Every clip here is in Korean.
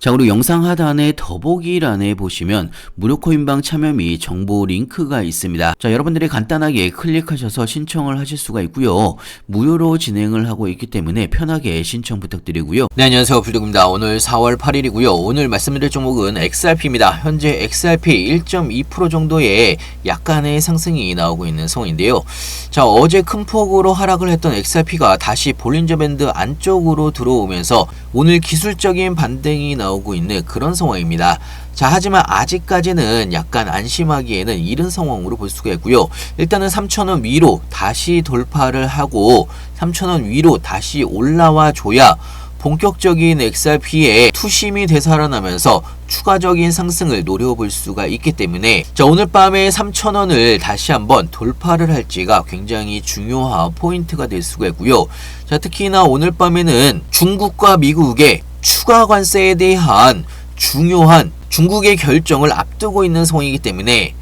자, 그리고 영상 하단의 더보기란에 보시면 무료 코인방 참여 및 정보 링크가 있습니다. 자, 여러분들이 간단하게 클릭하셔서 신청을 하실 수가 있고요. 무료로 진행을 하고 있기 때문에 편하게 신청 부탁드리고요. 네, 안녕하세요. 불독입니다. 오늘 4월 8일이고요. 오늘 말씀드릴 종목은 XRP입니다. 현재 XRP 1.2% 정도의 약간의 상승이 나오고 있는 상황인데요. 자, 어제 큰 폭으로 하락을 했던 XRP가 다시 볼린저 밴드 안쪽으로 들어오면서 오늘 기술적인 반등이 나오고 있는 그런 상황입니다. 자, 하지만 아직까지는 약간 안심하기에는 이른 상황으로 볼 수가 있고요. 일단은 3,000원 위로 다시 돌파를 하고 3,000원 위로 다시 올라와 줘야 본격적인 XRP의 투심이 되살아나면서 추가적인 상승을 노려볼 수가 있기 때문에 자, 오늘 밤에 3,000원을 다시 한번 돌파를 할지가 굉장히 중요한 포인트가 될 수가 있고요. 자, 특히나 오늘 밤에는 중국과 미국의 추가 관세에 대한 중요한 중국의 결정을 앞두고 있는 상황이기 때문에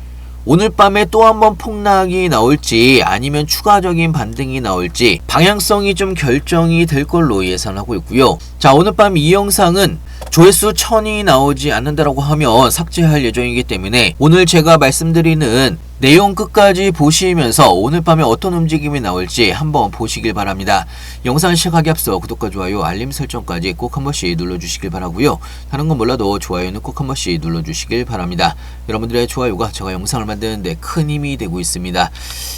오늘 밤에 또 한번 폭락이 나올지 아니면 추가적인 반등이 나올지 방향성이 좀 결정이 될 걸로 예상하고 있고요. 자, 오늘 밤 이 영상은 조회수 1000이 나오지 않는다라고 하면 삭제할 예정이기 때문에 오늘 제가 말씀드리는 내용 끝까지 보시면서 오늘 밤에 어떤 움직임이 나올지 한번 보시길 바랍니다. 영상 시작하기 앞서 구독과 좋아요, 알림 설정까지 꼭 한 번씩 눌러주시길 바라고요. 다른 건 몰라도 좋아요는 꼭 한 번씩 눌러주시길 바랍니다. 여러분들의 좋아요가 제가 영상을 만드는데 큰 힘이 되고 있습니다.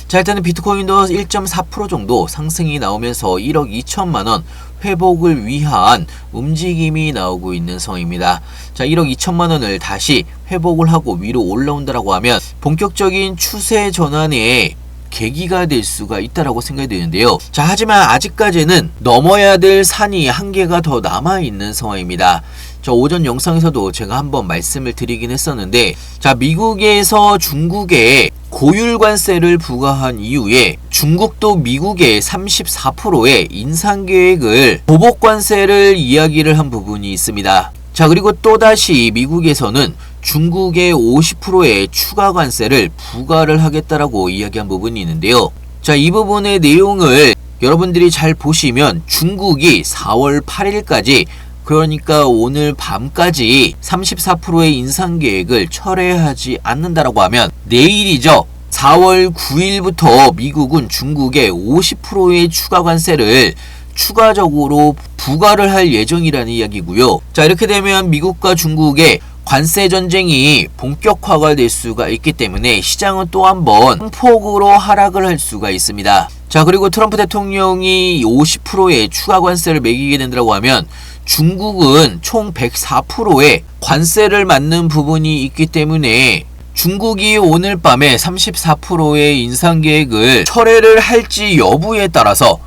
자, 일단은 비트코인도 1.4% 정도 상승이 나오면서 1억 2천만원 회복을 위한 움직임이 나오고 있는 상황입니다. 자, 1억 2천만원을 다시 회복을 하고 위로 올라온다라고 하면 본격적인 추세 전환의 계기가 될 수가 있다라고 생각이 되는데요. 자, 하지만 아직까지는 넘어야 될 산이 한 개가 더 남아있는 상황입니다. 저 오전 영상에서도 제가 한번 말씀을 드리긴 했었는데, 자, 미국에서 중국에 고율 관세를 부과한 이후에 중국도 미국의 34%의 인상 계획을 보복 관세를 이야기를 한 부분이 있습니다. 자, 그리고 또다시 미국에서는 중국의 50%의 추가 관세를 부과를 하겠다라고 이야기한 부분이 있는데요. 자, 이 부분의 내용을 여러분들이 잘 보시면 중국이 4월 8일까지 그러니까 오늘 밤까지 34%의 인상 계획을 철회하지 않는다라고 하면 내일이죠. 4월 9일부터 미국은 중국의 50%의 추가 관세를 추가적으로 부과를 할 예정이라는 이야기고요. 자, 이렇게 되면 미국과 중국의 관세 전쟁이 본격화가 될 수가 있기 때문에 시장은 또 한번 큰 폭으로 하락을 할 수가 있습니다. 자, 그리고 트럼프 대통령이 50%의 추가 관세를 매기게 된다고 하면 중국은 총 104%의 관세를 맞는 부분이 있기 때문에 중국이 오늘 밤에 34%의 인상 계획을 철회를 할지 여부에 따라서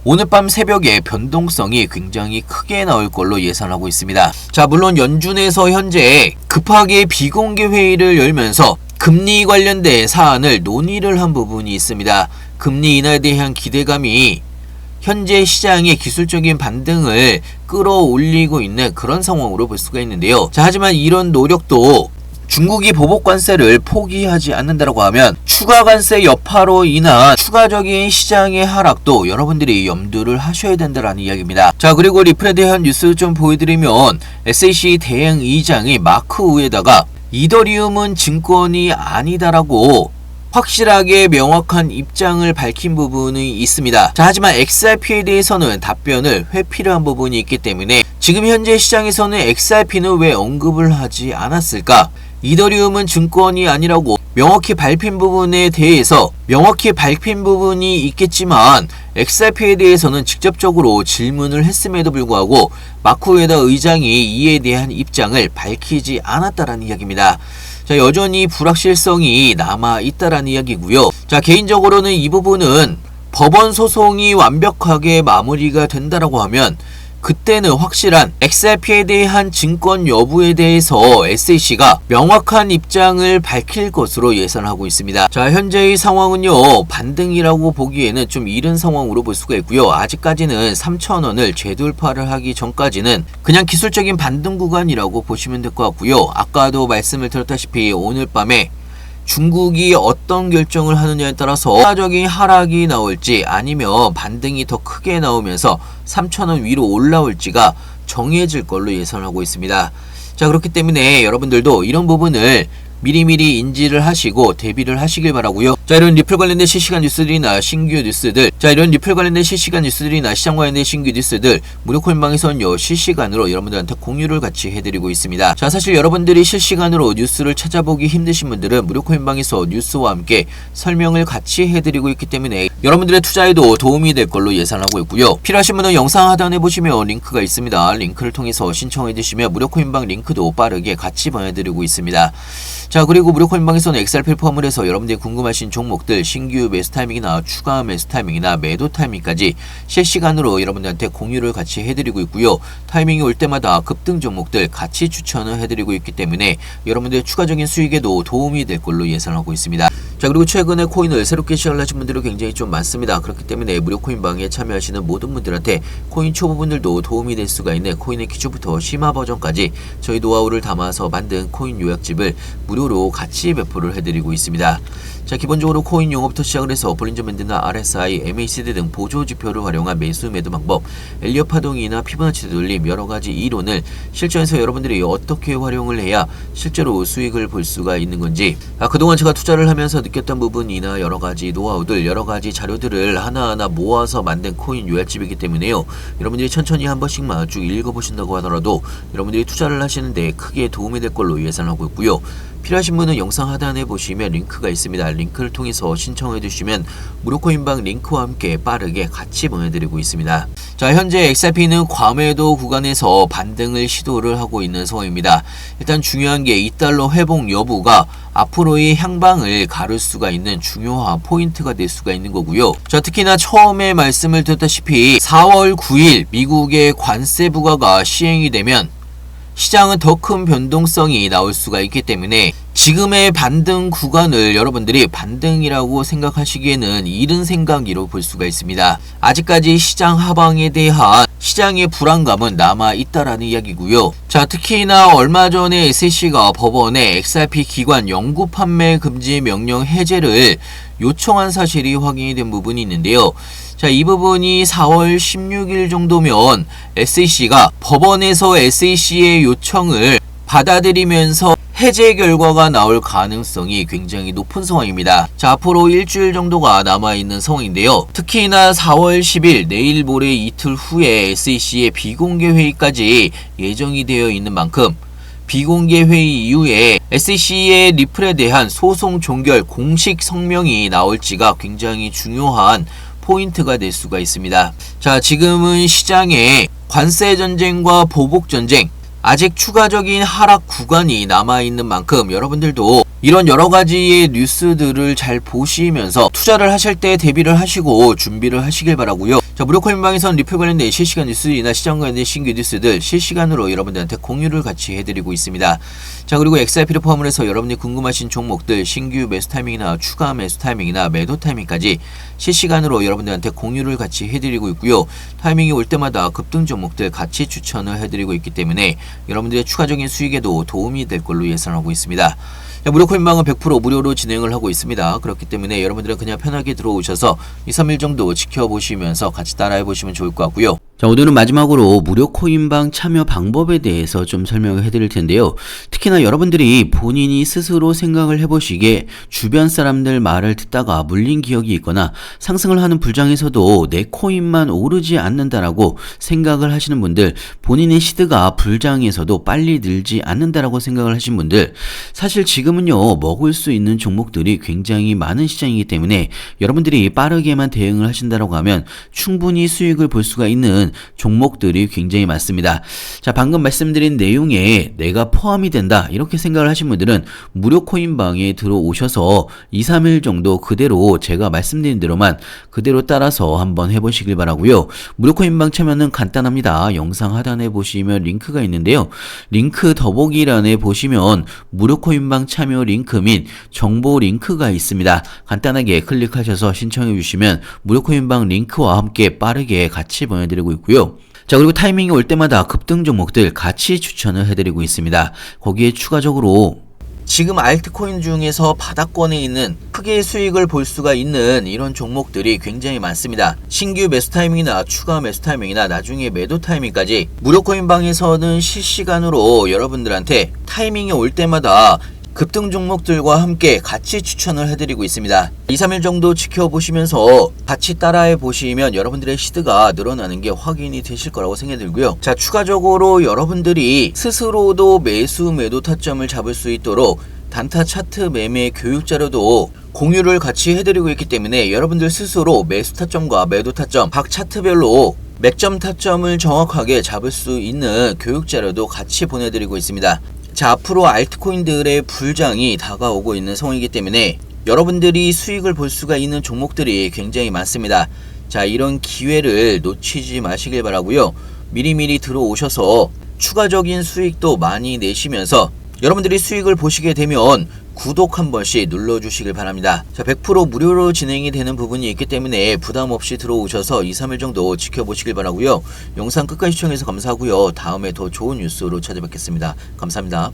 오늘 밤 새벽에 변동성이 굉장히 크게 나올 걸로 예상하고 있습니다. 자, 물론 연준에서 현재 급하게 비공개 회의를 열면서 금리 관련된 사안을 논의를 한 부분이 있습니다. 금리 인하에 대한 기대감이 현재 시장의 기술적인 반등을 끌어올리고 있는 그런 상황으로 볼 수가 있는데요. 자, 하지만 이런 노력도 중국이 보복 관세를 포기하지 않는다고 하면 추가 관세 여파로 인한 추가적인 시장의 하락도 여러분들이 염두를 하셔야 된다는 이야기입니다. 자, 그리고 리플에 대한 뉴스 좀 보여드리면 SEC 대행 의장이 마크 우에다가 이더리움은 증권이 아니다라고 확실하게 명확한 입장을 밝힌 부분이 있습니다. 자, 하지만 XRP에 대해서는 답변을 회피를 한 부분이 있기 때문에 지금 현재 시장에서는 XRP는 왜 언급을 하지 않았을까? 이더리움은 증권이 아니라고 명확히 밝힌 부분에 대해서 명확히 밝힌 부분이 있겠지만 XRP에 대해서는 직접적으로 질문을 했음에도 불구하고 마크 우에다 의장이 이에 대한 입장을 밝히지 않았다라는 이야기입니다. 자, 여전히 불확실성이 남아있다라는 이야기고요. 자, 개인적으로는 이 부분은 법원 소송이 완벽하게 마무리가 된다라고 하면 그때는 확실한 XRP에 대한 증권 여부에 대해서 SEC가 명확한 입장을 밝힐 것으로 예상하고 있습니다. 자, 현재의 상황은요, 반등이라고 보기에는 좀 이른 상황으로 볼 수가 있고요. 아직까지는 3,000원을 재돌파를 하기 전까지는 그냥 기술적인 반등 구간이라고 보시면 될 것 같고요. 아까도 말씀을 드렸다시피 오늘 밤에 중국이 어떤 결정을 하느냐에 따라서 추가적인 하락이 나올지 아니면 반등이 더 크게 나오면서 3,000원 위로 올라올지가 정해질 걸로 예상하고 있습니다. 자, 그렇기 때문에 여러분들도 이런 부분을 미리미리 인지를 하시고 대비를 하시길 바라고요. 자, 이런 리플 관련된 실시간 뉴스들이나 신규 뉴스들, 이런 리플 관련된 실시간 뉴스들이나 시장 관련된 신규 뉴스들 무료코인방에서는요 실시간으로 여러분들한테 공유를 같이 해드리고 있습니다. 자, 사실 여러분들이 실시간으로 뉴스를 찾아보기 힘드신 분들은 무료코인방에서 뉴스와 함께 설명을 같이 해드리고 있기 때문에 여러분들의 투자에도 도움이 될 걸로 예상하고 있고요. 필요하신 분은 영상 하단에 보시면 링크가 있습니다. 링크를 통해서 신청해 주시면 무료코인방 링크도 빠르게 같이 보내드리고 있습니다. 자, 그리고 무료코인방에서는 XRP를 포함을 해서 여러분들이 궁금하신 종목들 신규 매수 타이밍이나 추가 매수 타이밍이나 매도 타이밍까지 실시간으로 여러분들한테 공유를 같이 해드리고 있고요. 타이밍이 올 때마다 급등 종목들 같이 추천을 해드리고 있기 때문에 여러분들의 추가적인 수익에도 도움이 될 걸로 예상하고 있습니다. 자, 그리고 최근에 코인을 새롭게 시작을 하신 분들이 굉장히 좀 많습니다. 그렇기 때문에 무료코인방에 참여하시는 모든 분들한테 코인 초보분들도 도움이 될 수가 있는 코인의 기초부터 심화 버전까지 저희 노하우를 담아서 만든 코인 요약집을 무료로 같이 배포를 해드리고 있습니다. 자, 기본적으로 코인 용어부터 시작을 해서 볼린저 밴드나 RSI, MACD 등 보조 지표를 활용한 매수 매도 방법, 엘리엇 파동이나 피보나치 되돌림 여러가지 이론을 실전에서 여러분들이 어떻게 활용을 해야 실제로 수익을 볼 수가 있는 건지, 그동안 제가 투자를 하면서 느꼈던 부분이나 여러가지 노하우들, 여러가지 자료들을 하나하나 모아서 만든 코인 요약집이기 때문에요. 여러분들이 천천히 한 번씩만 쭉 읽어보신다고 하더라도 여러분들이 투자를 하시는데 크게 도움이 될 걸로 예상하고 있고요. 필요하신 분은 영상 하단에 보시면 링크가 있습니다. 링크를 통해서 신청해 주시면 무료코인방 링크와 함께 빠르게 같이 보내드리고 있습니다. 자, 현재 XRP는 과매도 구간에서 반등을 시도를 하고 있는 상황입니다. 일단 중요한 게 2달러 회복 여부가 앞으로의 향방을 가를 수가 있는 중요한 포인트가 될 수가 있는 거고요. 자, 특히나 처음에 말씀을 드렸다시피 4월 9일 미국의 관세 부과가 시행이 되면 시장은 더 큰 변동성이 나올 수가 있기 때문에 지금의 반등 구간을 여러분들이 반등이라고 생각하시기에는 이른 생각이라고 볼 수가 있습니다. 아직까지 시장 하방에 대한 시장의 불안감은 남아 있다라는 이야기고요. 자, 특히나 얼마 전에 SEC가 법원에 XRP 기관 영구 판매 금지 명령 해제를 요청한 사실이 확인이 된 부분이 있는데요. 자, 이 부분이 4월 16일 정도면 SEC가 법원에서 SEC의 요청을 받아들이면서 해제 결과가 나올 가능성이 굉장히 높은 상황입니다. 자, 앞으로 일주일 정도가 남아있는 상황인데요. 특히나 4월 10일 내일 모레 이틀 후에 SEC의 비공개 회의까지 예정이 되어 있는 만큼 비공개 회의 이후에 SEC의 리플에 대한 소송 종결 공식 성명이 나올지가 굉장히 중요한 포인트가 될 수가 있습니다. 자, 지금은 시장에 관세 전쟁과 보복 전쟁, 아직 추가적인 하락 구간이 남아있는 만큼 여러분들도 이런 여러가지의 뉴스들을 잘 보시면서 투자를 하실 때 대비를 하시고 준비를 하시길 바라고요. 자, 무료코인방에서는 리플 관련된 실시간 뉴스들이나 시장 관련된 신규 뉴스들 실시간으로 여러분들한테 공유를 같이 해드리고 있습니다. 자, 그리고 XRP를 포함을 해서 여러분이 궁금하신 종목들 신규 매수 타이밍이나 추가 매수 타이밍이나 매도 타이밍까지 실시간으로 여러분들한테 공유를 같이 해드리고 있고요. 타이밍이 올 때마다 급등 종목들 같이 추천을 해드리고 있기 때문에 여러분들의 추가적인 수익에도 도움이 될 걸로 예상하고 있습니다. 무료코인방은 100% 무료로 진행을 하고 있습니다. 그렇기 때문에 여러분들은 그냥 편하게 들어오셔서 2, 3일 정도 지켜보시면서 같이 따라해보시면 좋을 것 같고요. 자, 오늘은 마지막으로 무료코인방 참여 방법에 대해서 좀 설명을 해드릴 텐데요. 특히나 여러분들이 본인이 스스로 생각을 해보시기에 주변 사람들 말을 듣다가 물린 기억이 있거나 상승을 하는 불장에서도 내 코인만 오르지 않는다라고 생각을 하시는 분들, 본인의 시드가 불장에서도 빨리 늘지 않는다라고 생각을 하신 분들, 사실 지금은요 먹을 수 있는 종목들이 굉장히 많은 시장이기 때문에 여러분들이 빠르게만 대응을 하신다라고 하면 충분히 수익을 볼 수가 있는 종목들이 굉장히 많습니다. 자, 방금 말씀드린 내용에 내가 포함이 된다 이렇게 생각을 하신 분들은 무료 코인방에 들어오셔서 2, 3일 정도 그대로 제가 말씀드린 대로만 그대로 따라서 한번 해보시길 바라고요. 무료 코인방 참여는 간단합니다. 영상 하단에 보시면 링크가 있는데요. 링크 더보기란에 보시면 무료 코인방 참여 링크 및 정보 링크가 있습니다. 간단하게 클릭하셔서 신청해 주시면 무료 코인방 링크와 함께 빠르게 같이 보내드리고 있고요. 자, 그리고 타이밍이 올 때마다 급등 종목들 같이 추천을 해드리고 있습니다. 거기에 추가적으로 지금 알트코인 중에서 바닥권에 있는 크게 수익을 볼 수가 있는 이런 종목들이 굉장히 많습니다. 신규 매수 타이밍이나 추가 매수 타이밍이나 나중에 매도 타이밍까지 무료코인방에서는 실시간으로 여러분들한테 타이밍이 올 때마다 급등 종목들과 함께 같이 추천을 해드리고 있습니다. 2, 3일 정도 지켜보시면서 같이 따라해 보시면 여러분들의 시드가 늘어나는 게 확인이 되실 거라고 생각이 들고요. 자, 추가적으로 여러분들이 스스로도 매수 매도 타점을 잡을 수 있도록 단타 차트 매매 교육 자료도 공유를 같이 해드리고 있기 때문에 여러분들 스스로 매수 타점과 매도 타점 각 차트별로 맥점 타점을 정확하게 잡을 수 있는 교육 자료도 같이 보내드리고 있습니다. 자, 앞으로 알트코인들의 불장이 다가오고 있는 상황이기 때문에 여러분들이 수익을 볼 수가 있는 종목들이 굉장히 많습니다. 자, 이런 기회를 놓치지 마시길 바라고요. 미리미리 들어오셔서 추가적인 수익도 많이 내시면서 여러분들이 수익을 보시게 되면 구독 한 번씩 눌러주시길 바랍니다. 자, 100% 무료로 진행이 되는 부분이 있기 때문에 부담 없이 들어오셔서 2, 3일 정도 지켜보시길 바라고요. 영상 끝까지 시청해서 감사하고요. 다음에 더 좋은 뉴스로 찾아뵙겠습니다. 감사합니다.